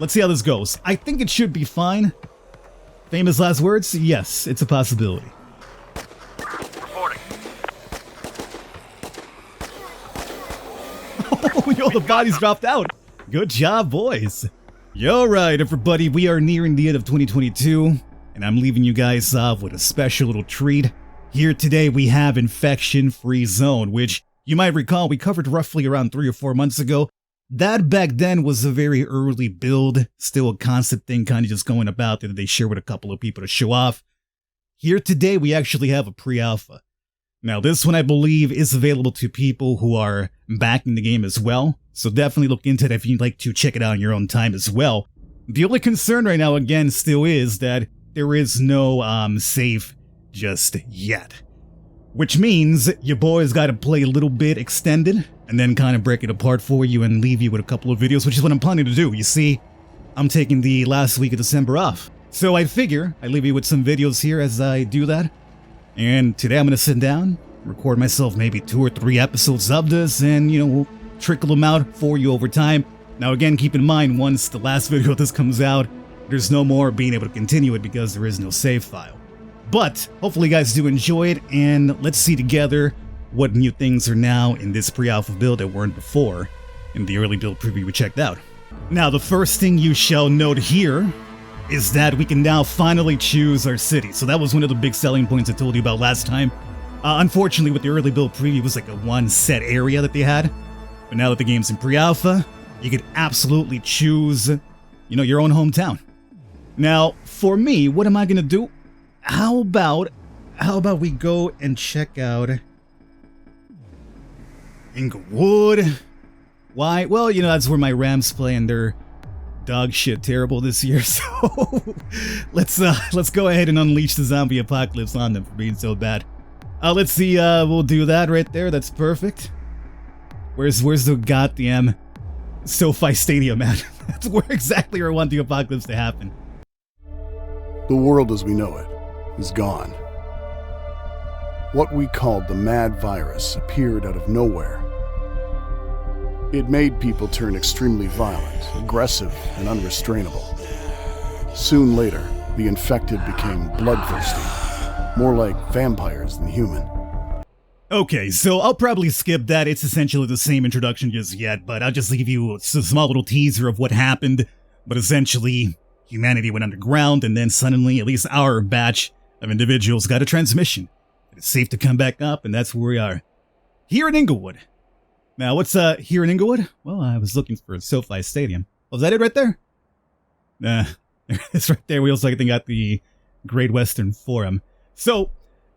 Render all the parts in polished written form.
Let's see how this goes. I think it should be fine. Famous last words? Yes, it's a possibility. Reporting. Oh, yo, the bodies dropped out. Good job, boys. Yo, right, everybody, we are nearing the end of 2022, and I'm leaving you guys off with a special little treat. Here today we have Infection-Free Zone, which you might recall we covered roughly around 3 or 4 months ago. That back then was a very early build, still a concept thing kind of just going about that they share with a couple of people to show off. Here today we actually have a pre-alpha. Now this one I believe is available to people who are backing the game as well, so definitely look into it if you'd like to check it out in your own time as well. The only concern right now again still is that there is no save just yet. Which means your boys gotta play a little bit extended and then kind of break it apart for you and leave you with a couple of videos, which is what I'm planning to do. You see, I'm taking the last week of December off. So I figure I leave you with some videos here as I do that. And today I'm gonna sit down, record myself maybe 2 or 3 episodes of this, and we'll trickle them out for you over time. Now again, keep in mind, once the last video of this comes out, there's no more being able to continue it because there is no save file. But hopefully you guys do enjoy it, and let's see together what new things are now in this pre-alpha build that weren't before in the early build preview we checked out. Now the first thing you shall note here is that we can now finally choose our city. So that was one of the big selling points I told you about last time. Unfortunately with the early build preview it was like a one set area that they had. But now that the game's in pre-alpha, you could absolutely choose, your own hometown. Now, for me, what am I gonna do? How about we go and check out Inglewood? Why? Well, that's where my Rams play, and they're dog shit terrible this year. So let's go ahead and unleash the zombie apocalypse on them for being so bad. Let's see. We'll do that right there. That's perfect. Where's the goddamn SoFi Stadium at? That's where exactly I want the apocalypse to happen. The world as we know it is gone. What we called the mad virus appeared out of nowhere. It made people turn extremely violent, aggressive, and unrestrainable. Soon later, the infected became bloodthirsty, more like vampires than human. Okay, so I'll probably skip that. It's essentially the same introduction just yet, but I'll just leave you a small little teaser of what happened. But essentially, humanity went underground, and then suddenly, at least our batch of individuals got a transmission. It's safe to come back up, and that's where we are. Here in Inglewood. Now, what's here in Inglewood? Well, I was looking for a SoFi Stadium. Was that it right there? Nah, it's right there. We also, I think, got the Great Western Forum. So,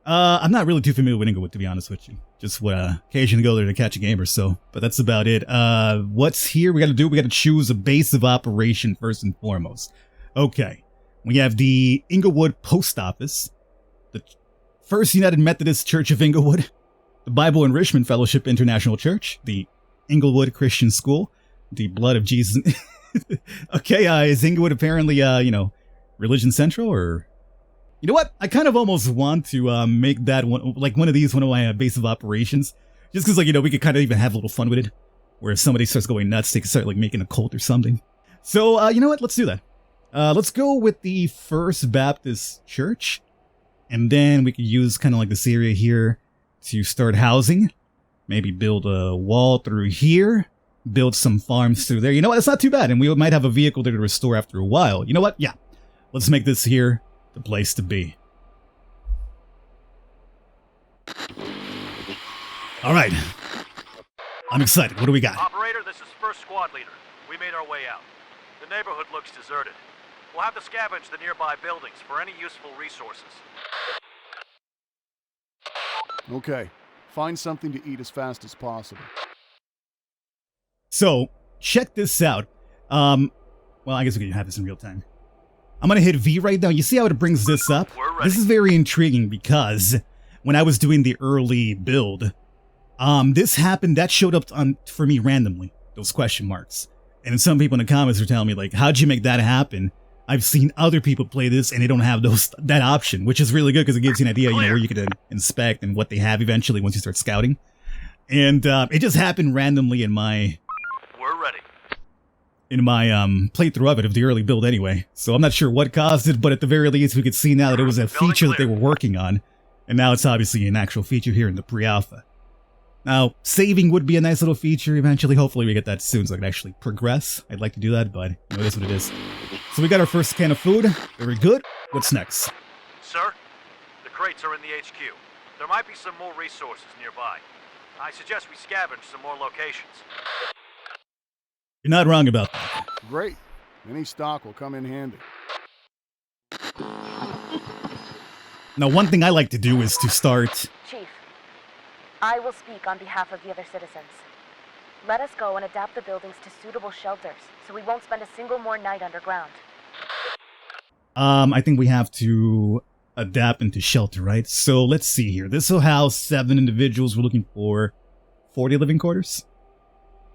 I'm not really too familiar with Inglewood, to be honest with you. Just occasionally go there to catch a game or so, but that's about it. What's here? We gotta choose a base of operation first and foremost. Okay, we have the Inglewood Post Office, the First United Methodist Church of Inglewood, the Bible Enrichment Fellowship International Church, the Inglewood Christian School, the Blood of Jesus. Okay, is Inglewood apparently, Religion Central, or... You know what? I kind of almost want to make that one of my base of operations. Just because, we could kind of even have a little fun with it. Where if somebody starts going nuts, they can start, making a cult or something. So, you know what? Let's do that. Let's go with the First Baptist Church. And then we could use kind of this area here to start housing. Maybe build a wall through here. Build some farms through there. You know what? It's not too bad. And we might have a vehicle there to restore after a while. You know what? Yeah. Let's make this here the place to be. All right. I'm excited. What do we got? Operator, this is First Squad Leader. We made our way out. The neighborhood looks deserted. We'll have to scavenge the nearby buildings for any useful resources. Okay, find something to eat as fast as possible. So, check this out. Well, I guess we can have this in real time. I'm gonna hit V right now. You see how it brings this up? This is very intriguing because when I was doing the early build, this happened, that showed up for me randomly, those question marks. And some people in the comments are telling me, how'd you make that happen? I've seen other people play this and they don't have that option, which is really good because it gives you an idea, where you could inspect and what they have eventually once you start scouting. And it just happened randomly in my... We're ready. in my playthrough of the early build anyway. So I'm not sure what caused it, but at the very least we could see now that it was a feature that they were working on. And now it's obviously an actual feature here in the pre-alpha. Now, saving would be a nice little feature eventually. Hopefully we get that soon so I can actually progress. I'd like to do that, but it is what it is. So we got our first can of food. Very good. What's next? Sir, the crates are in the HQ. There might be some more resources nearby. I suggest we scavenge some more locations. You're not wrong about that. Great. Any stock will come in handy. Now, one thing I like to do is to start... Chief, I will speak on behalf of the other citizens. Let us go and adapt the buildings to suitable shelters, so we won't spend a single more night underground. I think we have to adapt into shelter, right? So let's see here. This will house 7 individuals. We're looking for 40 living quarters.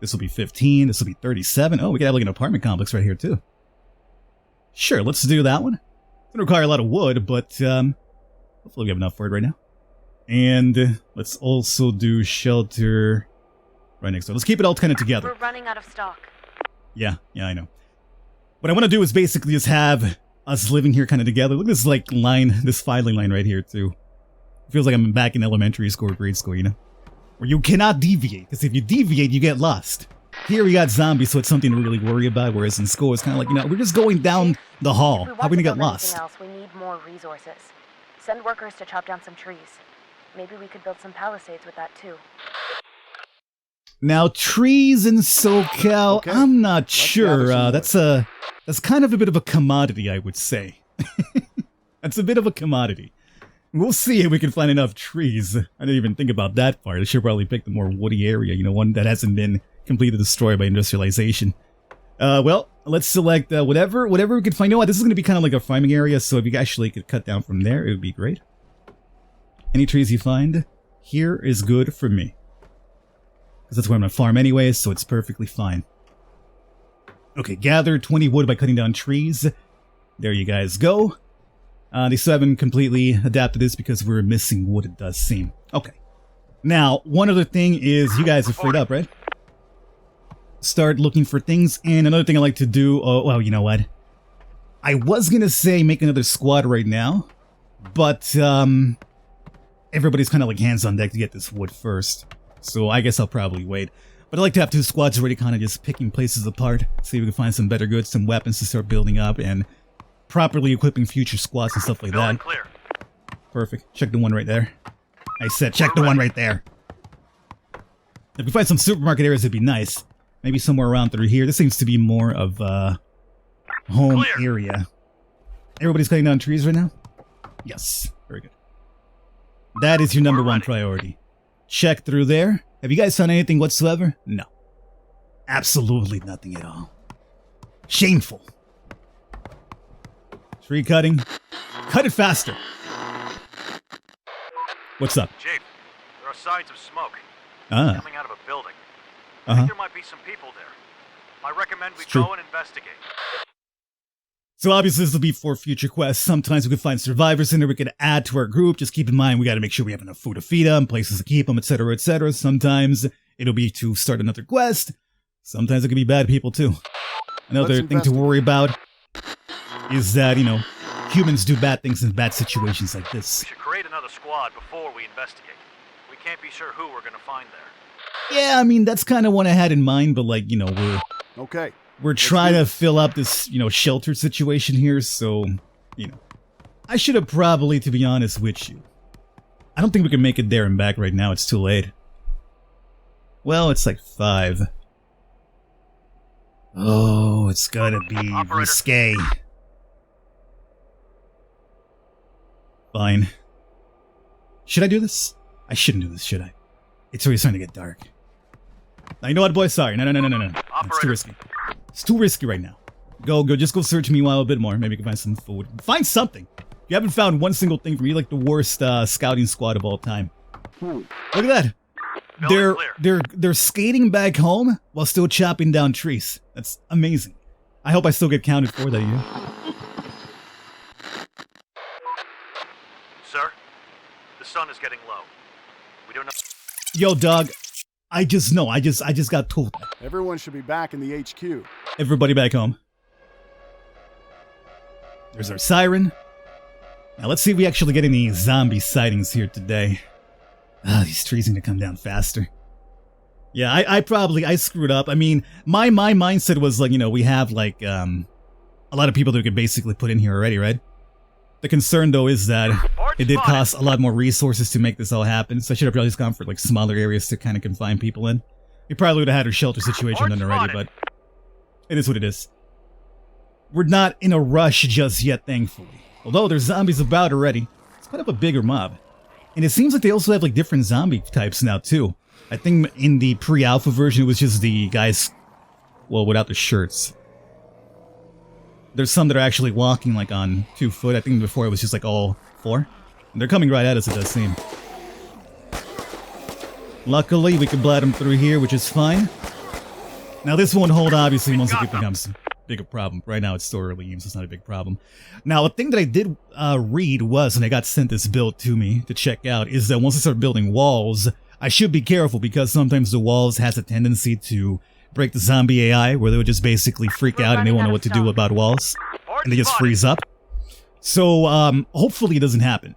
This will be 15. This will be 37. Oh, we could have like an apartment complex right here too. Sure, let's do that one. It's gonna require a lot of wood, but hopefully we have enough for it right now. And let's also do shelter right next door. Let's keep it all kind of together. We're running out of stock. Yeah, I know. What I want to do is basically just have us living here kind of together. Look at this like line, this filing line right here too. It feels like I'm back in elementary school or grade school, you know? Where you cannot deviate, because if you deviate, you get lost. Here we got zombies, so it's something to really worry about, whereas in school it's kind of like, you know, we're just going down the hall. How are we going to get lost? Else, we need more resources. Send workers to chop down some trees. Maybe we could build some palisades with that too. Now, trees in SoCal, okay. I'm not sure. That's kind of a bit of a commodity, I would say. That's a bit of a commodity. We'll see if we can find enough trees. I didn't even think about that part. I should probably pick the more woody area, you know, one that hasn't been completely destroyed by industrialization. Well, let's select whatever we could find. You know what, this is going to be kind of like a farming area, so if you actually could cut down from there, it would be great. Any trees you find here is good for me. Because that's where I'm going to farm anyways, so it's perfectly fine. Okay, gather 20 wood by cutting down trees. There you guys go. They still haven't completely adapted this because we're missing wood, it does seem. Okay. Now, one other thing is you guys are freed up, right? Start looking for things, and another thing I like to do, well, you know what? I was gonna say make another squad right now, but, everybody's kind of like hands on deck to get this wood first. So I guess I'll probably wait. But I like to have 2 squads already kind of just picking places apart, see if we can find some better goods, some weapons to start building up, and properly equipping future squads and stuff like that. Clear. Perfect. Check the one right there. I said check the one right there. If we find some supermarket areas, it'd be nice. Maybe somewhere around through here. This seems to be more of a home area. Everybody's cutting down trees right now? Yes. Very good. That is your number 1 priority. Check through there. Have you guys found anything whatsoever? No. Absolutely nothing at all. Shameful. Tree cutting. Cut it faster. What's up? Chief, there are signs of smoke coming out of a building. I think there might be some people there. I recommend we go and investigate. So obviously this will be for future quests. Sometimes we can find survivors in there we could add to our group. Just keep in mind we got to make sure we have enough food to feed them, places to keep them, etc., etc. Sometimes it'll be to start another quest. Sometimes it can be bad people too. Another thing to worry about is that, you know, humans do bad things in bad situations like this. We should create another squad before we investigate. We can't be sure who we're going to find there. Yeah, I mean, that's kind of what I had in mind, but like, you know, we're trying to fill up this, you know, shelter situation here, so, you know, I should have probably, to be honest with you. I don't think we can make it there and back right now, it's too late. Well, it's like 5. Oh, it's gotta be risque. Fine. Should I do this? I shouldn't do this, should I? It's already starting to get dark. Now, you know what, boys? Sorry. No. It's too risky. It's too risky right now. Go. Just go search meanwhile a bit more. Maybe you can find some food. Find something. If you haven't found one single thing from me, like the worst scouting squad of all time. Look at that. They're skating back home while still chopping down trees. That's amazing. I hope I still get counted for that, yeah. Sir, the sun is getting low. We don't know. Yo, dog. I just know. I just got told. Everyone should be back in the HQ. Everybody back home. There's our siren. Now let's see if we actually get any zombie sightings here today. These trees need to come down faster. Yeah, I screwed up. I mean, my mindset was like, you know, we have like a lot of people that we could basically put in here already, right? The concern though is that it did cost a lot more resources to make this all happen, so I should have probably just gone for like smaller areas to kind of confine people in. We probably would have had our shelter situation done already, but it is what it is. We're not in a rush just yet, thankfully. Although there's zombies about already. It's kind of a bigger mob. And it seems like they also have like different zombie types now too. I think in the pre-alpha version it was just the guys, well, without the shirts. There's some that are actually walking like on 2 foot. I think before it was just like all 4. And they're coming right at us, it does seem. Luckily, we can blast them through here, which is fine. Now this won't hold, obviously, once it becomes a bigger problem. Right now it's still early games, so it's not a big problem. Now, a thing that I did read was, and I got sent this build to me to check out, is that once I start building walls, I should be careful because sometimes the walls has a tendency to break the zombie AI, where they would just basically freak out and they won't know what to do about walls. And they just freeze up. So, hopefully it doesn't happen.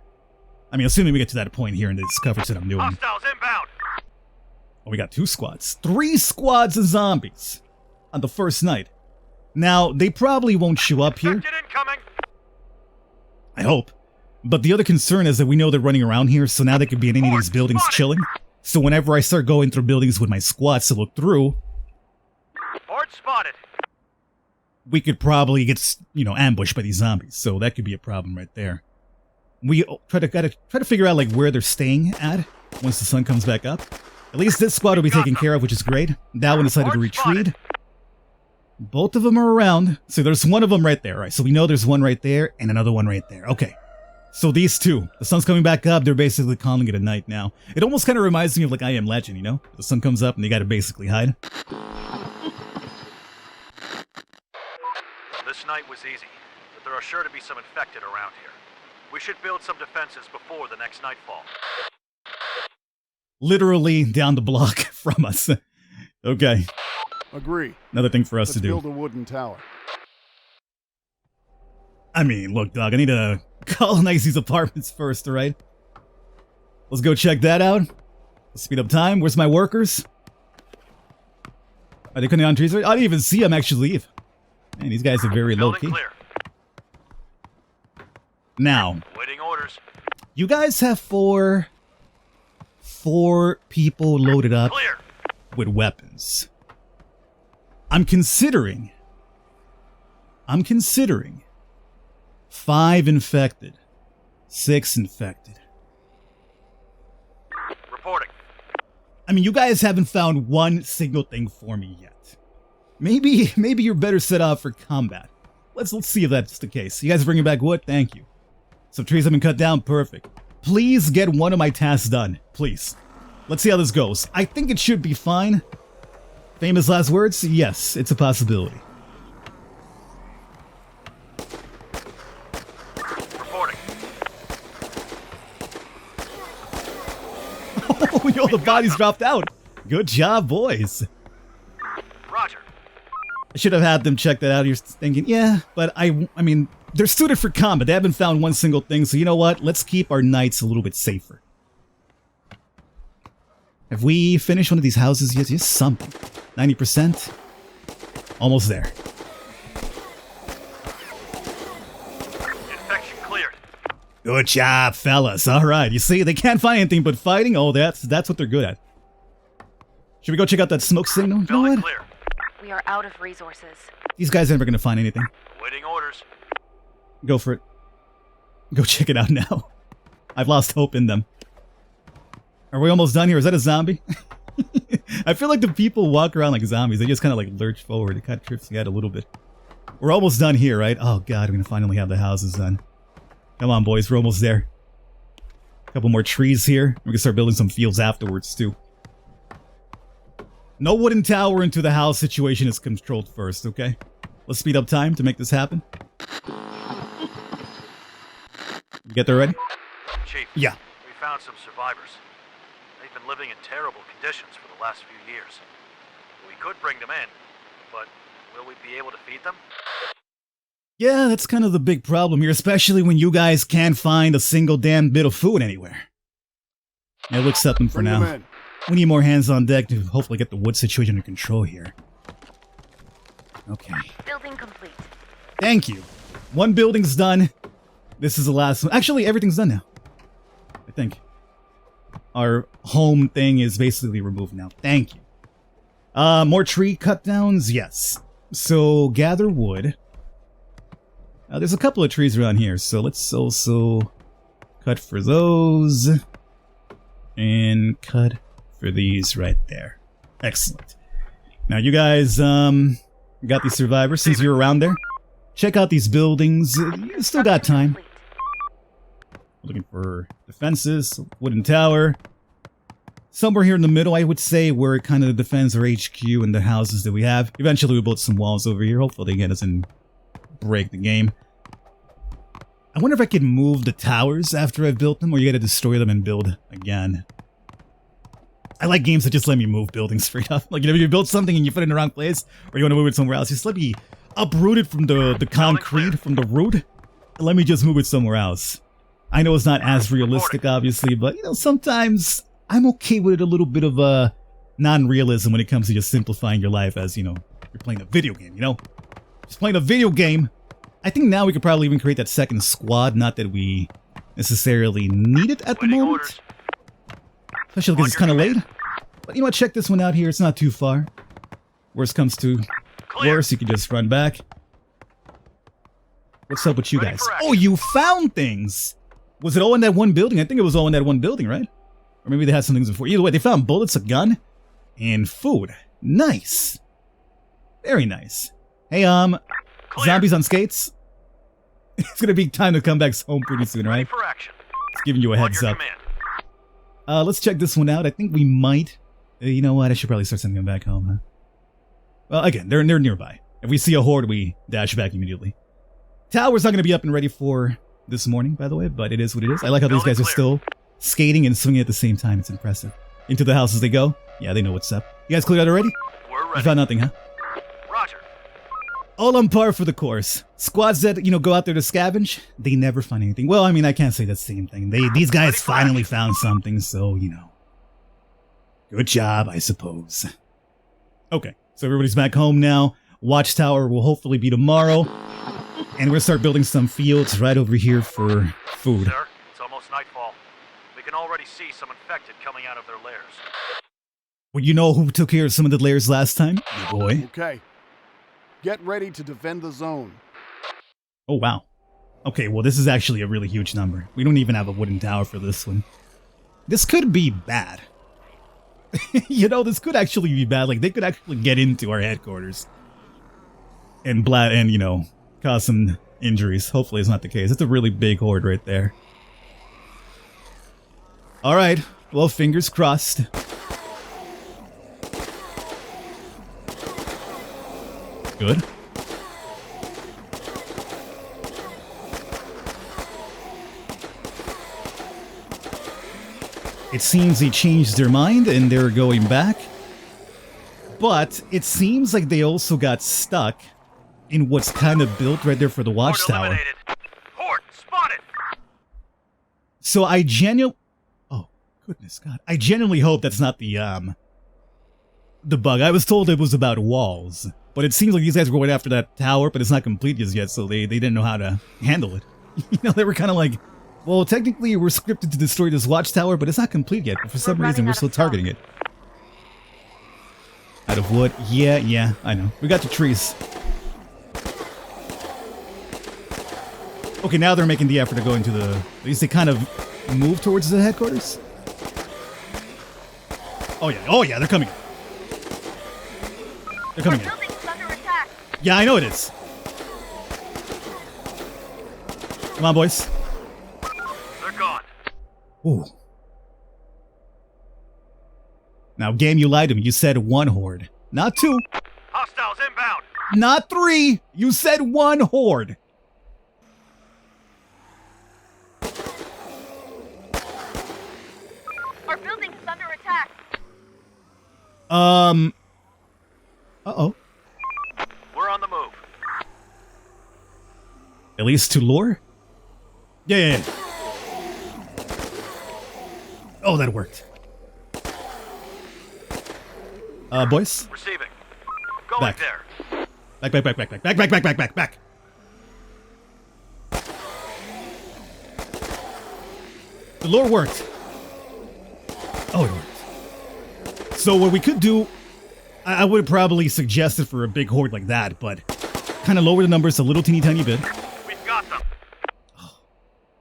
I mean, assuming we get to that point here in this coverage that I'm doing. Hostiles inbound. Oh, we got 2 squads. 3 squads of zombies on the first night. Now, they probably won't show up here. I hope. But the other concern is that we know they're running around here, so now they could be in any of these buildings chilling. So whenever I start going through buildings with my squads to look through, Spotted. We could probably get, you know, ambushed by these zombies. So that could be a problem right there. We gotta try to figure out like where they're staying at once the sun comes back up. At least this squad will be taken care of, which is great. That one decided to retreat. Both of them are around. So there's one of them right there, right? So we know there's one right there and another one right there. Okay. So these two, the sun's coming back up. They're basically calling it a night now. It almost kind of reminds me of like I Am Legend, you know? The sun comes up and they gotta basically hide. This night was easy, but there are sure to be some infected around here. We should build some defenses before the next nightfall. Literally down the block from us. Okay. Agree. Another thing for us to do. Build a wooden tower. I mean, look, dog, I need to colonize these apartments first, alright? Let's go check that out. Let's speed up time. Where's my workers? Are they cutting on trees? I didn't even see them actually leave. Man, these guys are very low-key. Now, waiting orders. You guys have four people loaded up with weapons. I'm considering 5 infected, 6 infected. Reporting. I mean, you guys haven't found one single thing for me yet. Maybe you're better set up for combat. Let's see if that's the case. You guys bringing back wood? Thank you. Some trees have been cut down. Perfect. Please get one of my tasks done. Please. Let's see how this goes. I think it should be fine. Famous last words? Yes, it's a possibility. Reporting. Oh, yo, the bodies dropped out. Good job, boys. Roger. I should have had them check that out. You're thinking, yeah, but I mean, they're suited for combat. They haven't found one single thing, so you know what? Let's keep our nights a little bit safer. Have we finished one of these houses yet? Just something. 90%? Almost there. Infection cleared. Good job, fellas. All right. You see, they can't find anything but fighting. Oh, that's what they're good at. Should we go check out that smoke signal? You know what? Clear. We are out of resources. These guys are never going to find anything. Waiting orders. Go for it. Go check it out now. I've lost hope in them. Are we almost done here? Is that a zombie? I feel like the people walk around like zombies. They just kind of like lurch forward. It kind of trips you out a little bit. We're almost done here, right? Oh god, we're going to finally have the houses done. Come on, boys. We're almost there. A couple more trees here. We can start building some fields afterwards, too. No wooden tower into the house situation is controlled first, okay? Let's speed up time to make this happen. You get there ready? Chief. Yeah. We found some survivors. They been living in terrible conditions for the last few years. We could bring them in, but will we be able to feed them? Yeah, that's kind of the big problem here, especially when you guys can't find a single damn bit of food anywhere. Yeah, we'll accept them for Bring now. them in. We need more hands on deck to hopefully get the wood situation under control here. Okay. Building complete. Thank you. One building's done. This is the last one. Actually, everything's done now. I think. Our home thing is basically removed now. Thank you. More tree cut downs? Yes. So, gather wood. There's a couple of trees around here, so let's also cut for those. And cut for these right there. Excellent. Now, you guys, got these survivors since you're around there. Check out these buildings. You still got time. Looking for defenses, wooden tower. Somewhere here in the middle, I would say, where it kind of defends our HQ and the houses that we have. Eventually, we build some walls over here. Hopefully, again, doesn't break the game. I wonder if I could move the towers after I've built them, or you gotta destroy them and build again. I like games that just let me move buildings straight up. Like, you know, if you build something and you put it in the wrong place, or you want to move it somewhere else, just let me uproot it from the concrete, from the root, and let me just move it somewhere else. I know it's not as realistic, obviously, but, you know, sometimes I'm okay with a little bit of non-realism when it comes to just simplifying your life as, you know, you're playing a video game, you know? Just playing a video game. I think now we could probably even create that second squad, not that we necessarily need it at the moment. Orders. Especially because it's kind of late. But you know what, check this one out here, it's not too far. Worst comes to worst, you can just run back. What's up with you guys? Oh, you found things! Was it all in that one building? I think it was all in that one building, right? Or maybe they had some things before. Either way, they found bullets, a gun, and food. Nice. Very nice. Hey, zombies on skates? It's gonna be time to come back home pretty soon, Ready right? for action. Just giving you a heads up. Let's check this one out. I think we might. You know what? I should probably start sending them back home, huh? Well, again, they're nearby. If we see a horde, we dash back immediately. Tower's not going to be up and ready for this morning, by the way, but it is what it is. I like how these guys are still skating and swinging at the same time. It's impressive. Into the houses they go. Yeah, they know what's up. You guys cleared out already? We're You ready. found nothing, huh? Roger. All on par for the course. Squads that, you know, go out there to scavenge, they never find anything. Well, I mean, I can't say the same thing. These guys finally found something, so, you know. Good job, I suppose. Okay, so everybody's back home now. Watchtower will hopefully be tomorrow. And we're gonna start building some fields right over here for food. Sir, it's almost nightfall. We can already see some infected coming out of their lairs. Well, you know who took care of some of the layers last time? Your boy. Okay. Get ready to defend the zone. Oh, wow. Okay, well, this is actually a really huge number. We don't even have a wooden tower for this one. This could be bad. You know, this could actually be bad. Like, they could actually get into our headquarters. And, you know, cause some injuries. Hopefully it's not the case. It's a really big horde right there. Alright, well, fingers crossed. Good. It seems they changed their mind and they're going back. But it seems like they also got stuck in what's kind of built right there for the Horde watchtower. eliminated. Horde spotted. So oh, goodness God. I genuinely hope that's not the bug. I was told it was about walls. But it seems like these guys were going after that tower, but it's not complete just yet, so they didn't know how to handle it. You know, they were kind of like, well, technically we're scripted to destroy this watchtower, but it's not complete yet. But for some reason, we're still targeting it. Out of wood? Yeah, I know. We got the trees. Okay, now they're making the effort to go into the... At least they kind of move towards the headquarters. Oh yeah, they're coming. They're coming in. Yeah, I know it is. Come on, boys. They're gone. Ooh. Now, game, you lied to me. You said one horde. Not two. Hostiles inbound. Not three. You said one horde. Our building is under attack. Uh-oh. We're on the move. At least to lure? Yeah. Oh, that worked. Boys? Receiving. Going Back. there. Back. The lure worked. Oh, it worked. So what we could do, I would probably suggest it for a big horde like that, but kind of lower the numbers a little teeny tiny bit. We've got them.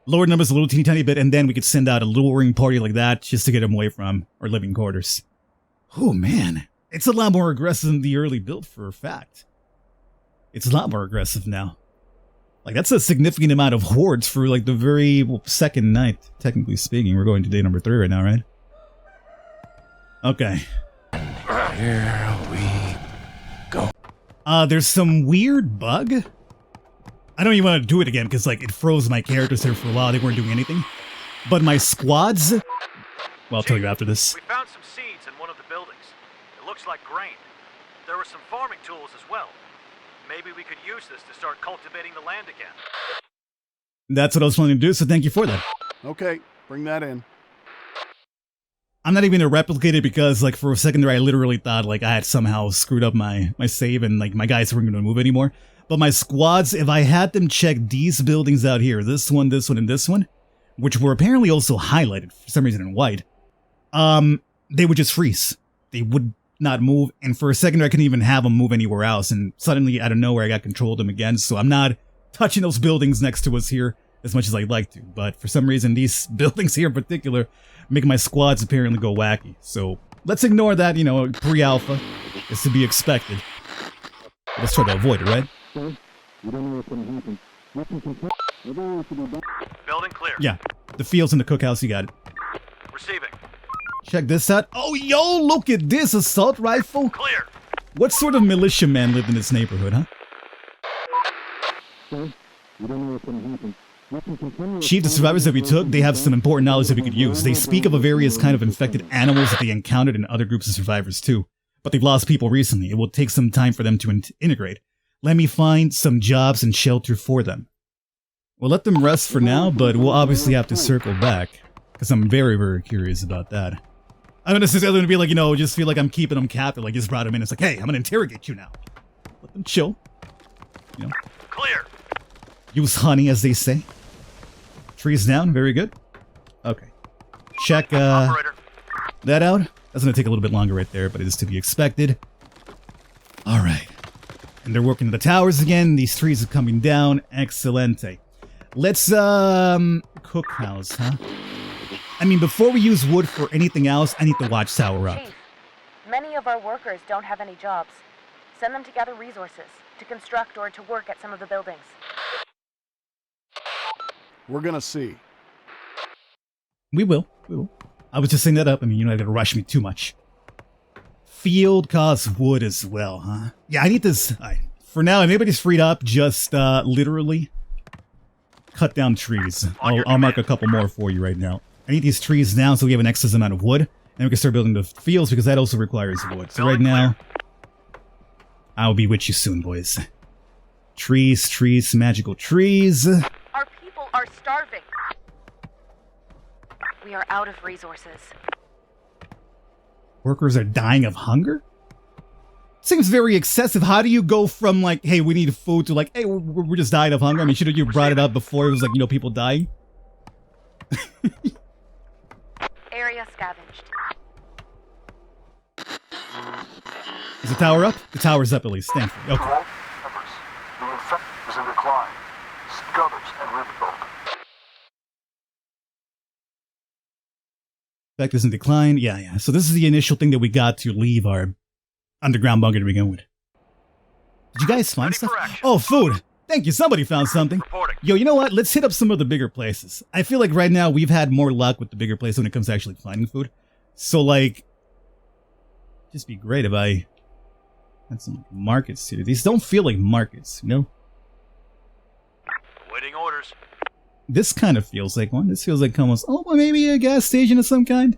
Lower the numbers a little teeny tiny bit, and then we could send out a luring party like that just to get them away from our living quarters. Oh man, it's a lot more aggressive than the early build for a fact. It's a lot more aggressive now. Like, that's a significant amount of hordes for, like, the very second night, technically speaking. We're going to day number 3 right now, right? Okay. Here we go. There's some weird bug. I don't even want to do it again, because, like, it froze my characters there for a while. They weren't doing anything. But my squads... Well, I'll tell you after this. We found some seeds in one of the buildings. It looks like grain. There were some farming tools as well. Maybe we could use this to start cultivating the land again. That's what I was planning to do, so thank you for that. Okay, bring that in. I'm not even going to replicate it because, like, for a second there I literally thought, like, I had somehow screwed up my save and, like, my guys weren't going to move anymore. But my squads, if I had them check these buildings out here, this one, and this one, which were apparently also highlighted for some reason in white, they would just freeze. They would not move, and for a second I couldn't even have them move anywhere else, and suddenly out of nowhere I got control of them again, so I'm not touching those buildings next to us here as much as I'd like to, but for some reason these buildings here in particular make my squads apparently go wacky, so let's ignore that, you know, pre-alpha is to be expected. Let's try to avoid it, right? Building clear. Yeah, the fields in the cookhouse, you got it. Receiving. Check this out. Oh, yo, look at this assault rifle. Clear. What sort of militiaman lived in this neighborhood, huh? Chief, the survivors that we took, they have some important knowledge that we could use. They speak of a various kind of infected animals that they encountered in other groups of survivors too. But they've lost people recently. It will take some time for them to integrate. Let me find some jobs and shelter for them. We'll let them rest for now, but we'll obviously have to circle back. Because I'm very, very curious about that. I don't necessarily want to be like, you know, just feel like I'm keeping them captive. Like, just brought them in. It's like, hey, I'm going to interrogate you now. Let them chill. You know. Clear. Use honey, as they say. Trees down. Very good. Okay. Check Operator. that out. That's going to take a little bit longer right there, but it is to be expected. All right. And they're working the towers again. These trees are coming down. Excelente. Let's, cookhouse, huh? I mean, before we use wood for anything else, I need the watchtower up. Chief, many of our workers don't have any jobs. Send them to gather resources, to construct or to work at some of the buildings. We're gonna see. We will. I was just saying that up. I mean, you're not going to rush me too much. Field costs wood as well, huh? Yeah, I need this. All right. For now, if anybody's freed up, just literally cut down trees. I'll mark a couple more for you right now. I need these trees down so we have an excess amount of wood, and we can start building the fields because that also requires wood. So right now, I'll be with you soon, boys. Trees, magical trees. Our people are starving. We are out of resources. Workers are dying of hunger? Seems very excessive. How do you go from like, hey, we need food to like, hey, we're just dying of hunger? I mean, should have you brought it up before it was like, you know, people dying? Area scavenged. Is the tower up? The tower's up at least. Thank you. Okay. Members, the infection is in decline. Scavenge and rebuild. Effect is in decline. Yeah. So this is the initial thing that we got to leave our underground bunker to begin with. Did you guys find Ready stuff? for action. Oh, food. Thank you. Somebody found something. Reporting. Yo, you know what? Let's hit up some of the bigger places. I feel like right now we've had more luck with the bigger places when it comes to actually finding food. So like, just be great if I had some markets here. These don't feel like markets, you know? Waiting orders. This kind of feels like one. This feels like almost, oh, well, maybe a gas station of some kind.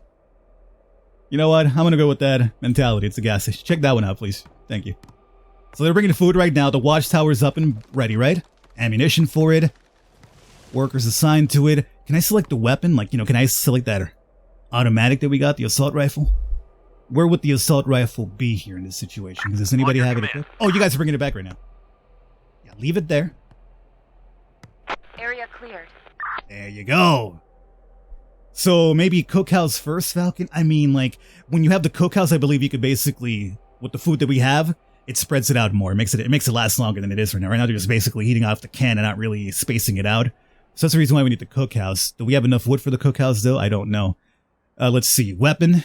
You You know what? I'm gonna go with that mentality. It's a gas station. Check that one out, please. Thank you. So they're bringing food right now. The watchtower's up and ready, right? Ammunition for it. Workers assigned to it. Can I select the weapon? Like, you know, can I select that automatic that we got, the assault rifle? Where would the assault rifle be here in this situation? Does anybody have it equipped? Oh, you guys are bringing it back right now. Yeah, leave it there. Area cleared. There you go. So maybe cookhouse first, Falcon? I mean, like, when you have the cookhouse, I believe you could basically, with the food that we have, it spreads it out more. It makes it last longer than it is right now. Right now, they're just basically heating off the can and not really spacing it out. So that's the reason why we need the cookhouse. Do we have enough wood for the cookhouse, though? I don't know. Let's see. Weapon.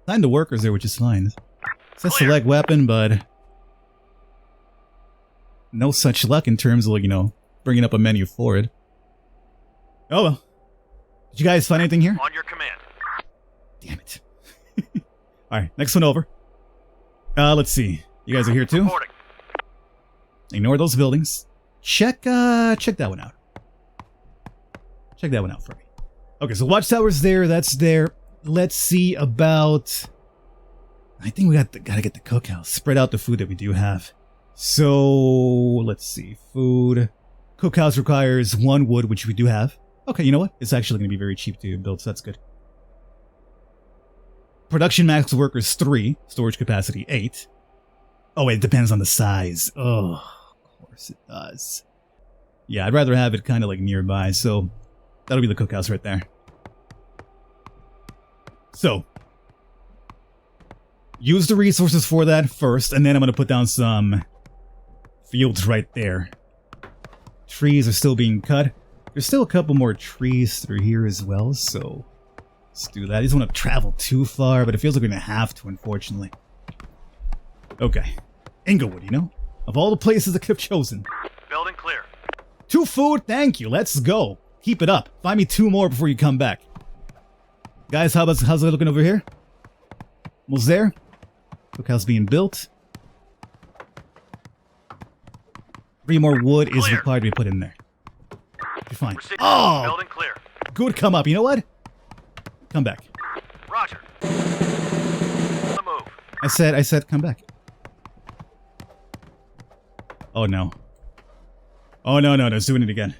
Assign the workers there, which is fine. It says select weapon, but no such luck in terms of, you know, bringing up a menu for it. Oh well. Did you guys find anything here? On your command. Damn it. Alright, next one over. Let's see. You guys are here too? Reporting. Ignore those buildings. Check that one out. Check that one out for me. Okay, so watchtower's there, that's there. Let's see about... I think we gotta get the cookhouse. Spread out the food that we do have. So, let's see. Food. Cookhouse requires 1 wood, which we do have. Okay, you know what? It's actually going to be very cheap to build, so that's good. Production max workers 3. Storage capacity 8. Oh, it depends on the size. Oh, of course it does. Yeah, I'd rather have it kind of like nearby, so that'll be the cookhouse right there. So, use the resources for that first, and then I'm going to put down some fields right there. Trees are still being cut. There's still a couple more trees through here as well, so let's do that. I just want to travel too far, but it feels like we're going to have to, unfortunately. Okay. Inglewood, you know? Of all the places I could have chosen. Building clear. 2 food, thank you. Let's go. Keep it up. Find me 2 more before you come back. Guys, how's it looking over here? Almost there. Cookhouse being built. 3 more wood is required to be put in there. You're fine. Oh! Building clear. Good come up. You know what? Come back. Roger. On the move. I said come back. Oh no. Oh no, it's doing it again.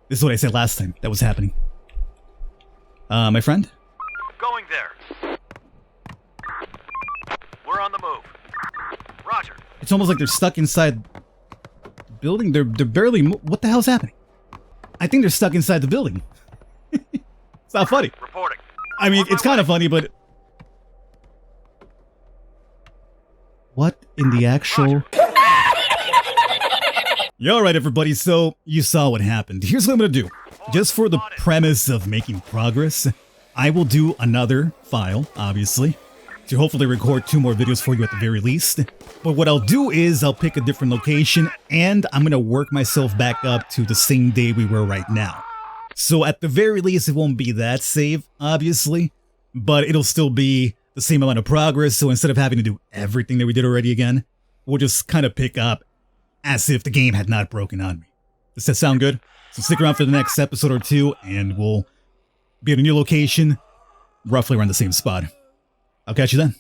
This is what I said last time that was happening. My friend? Going there. We're on the move. Roger. It's almost like they're stuck inside the building. They're barely what the hell's happening? I think they're stuck inside the building. It's not funny. Reporting. I mean, it's kind of funny, but what in the actual... Yeah, alright everybody, so you saw what happened. Here's what I'm gonna do. Just for the premise of making progress, I will do another file, obviously, to hopefully record 2 more videos for you at the very least. But what I'll do is I'll pick a different location and I'm gonna work myself back up to the same day we were right now. So at the very least, it won't be that safe, obviously, but it'll still be the same amount of progress. So instead of having to do everything that we did already again, we'll just kind of pick up as if the game had not broken on me. Does that sound good? So stick around for the next episode or 2 and we'll be at a new location, roughly around the same spot. I'll catch you then.